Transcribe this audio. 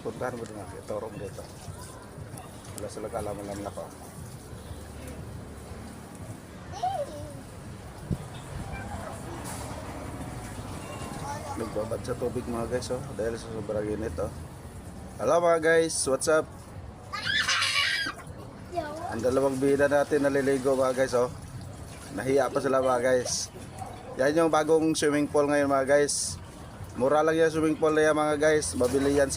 Puntahan mo doon ako. Torong dito. Wala sila kalaman-laman ako. Nagbabad sa tubig mga guys oh. Dahil sa sobrang init oh. Hello mga guys. What's up? Ang dalawang bida natin naliligo mga guys oh. Nahiya pa sila mga guys. Yan yung bagong swimming pool ngayon mga guys. Mura lang yung swimming pool na yan mga guys. Mabili yan sa